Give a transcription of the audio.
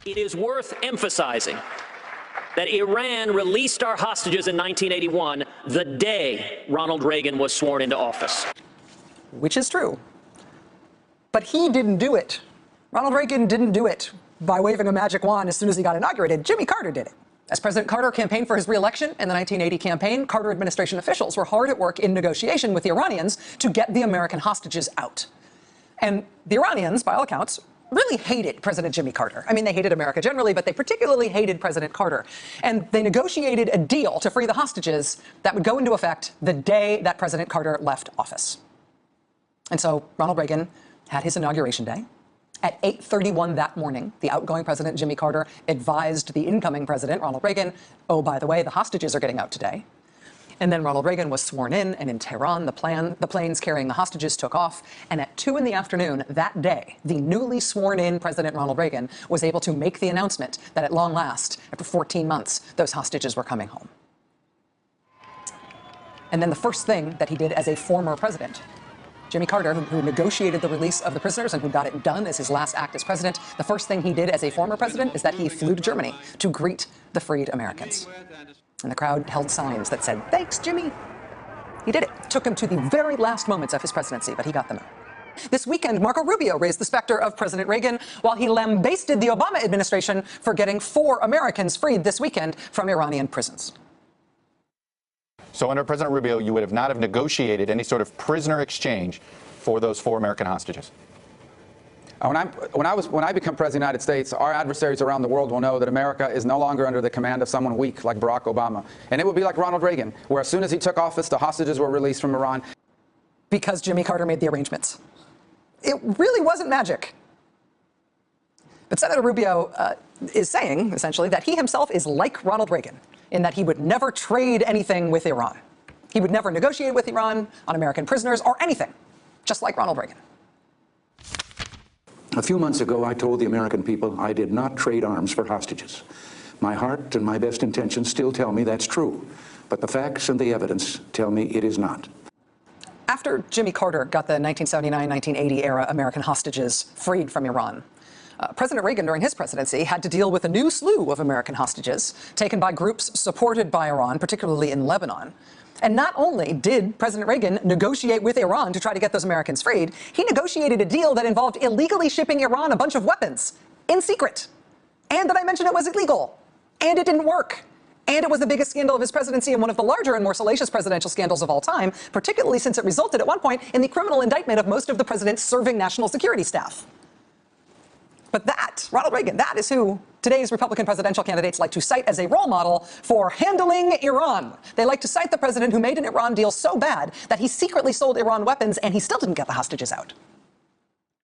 It is worth emphasizing that Iran released our hostages in 1981, the day Ronald Reagan was sworn into office. Which is true. But he didn't do it. Ronald Reagan didn't do it by waving a magic wand as soon as he got inaugurated. Jimmy Carter did it. As President Carter campaigned for his re-election in the 1980 campaign, Carter administration officials were hard at work in negotiation with the Iranians to get the American hostages out. And the Iranians, by all accounts, really hated President Jimmy Carter. I mean, they hated America generally, but they particularly hated President Carter. And they negotiated a deal to free the hostages that would go into effect the day that President Carter left office. And so Ronald Reagan had his inauguration day. At 8:31 that morning, the outgoing President Jimmy Carter advised the incoming President, Ronald Reagan, oh, by the way, the hostages are getting out today. And then Ronald Reagan was sworn in, and in Tehran, the planes carrying the hostages took off. And at 2 in the afternoon that day, the newly sworn-in President Ronald Reagan was able to make the announcement that at long last, after 14 months, those hostages were coming home. And then the first thing that he did as a former president, Jimmy Carter, who negotiated the release of the prisoners and who got it done as his last act as president, the first thing he did as a former president is that he flew to Germany to greet the freed Americans. And the crowd held signs that said, "Thanks, Jimmy." He did it. It took him to the very last moments of his presidency, but he got them out. This weekend, Marco Rubio raised the specter of President Reagan while he lambasted the Obama administration for getting 4 Americans freed this weekend from Iranian prisons. So under President Rubio, you would have not have negotiated any sort of prisoner exchange for those 4 American hostages? When I become president of the United States, our adversaries around the world will know that America is no longer under the command of someone weak like Barack Obama. And it will be like Ronald Reagan, where as soon as he took office, the hostages were released from Iran. Because Jimmy Carter made the arrangements. It really wasn't magic. But Senator Rubio is saying, essentially, that he himself is like Ronald Reagan, in that he would never trade anything with Iran. He would never negotiate with Iran on American prisoners or anything, just like Ronald Reagan. A few months ago, I told the American people I did not trade arms for hostages. My heart and my best intentions still tell me that's true, but the facts and the evidence tell me it is not. After Jimmy Carter got the 1979-1980 era American hostages freed from Iran, President Reagan, during his presidency, had to deal with a new slew of American hostages taken by groups supported by Iran, particularly in Lebanon. And not only did President Reagan negotiate with Iran to try to get those Americans freed, he negotiated a deal that involved illegally shipping Iran a bunch of weapons in secret. And did I mention it was illegal? And it didn't work. And it was the biggest scandal of his presidency and one of the larger and more salacious presidential scandals of all time, particularly since it resulted at one point in the criminal indictment of most of the president's serving national security staff. But that, Ronald Reagan, that is who today's Republican presidential candidates like to cite as a role model for handling Iran. They like to cite the president who made an Iran deal so bad that he secretly sold Iran weapons and he still didn't get the hostages out.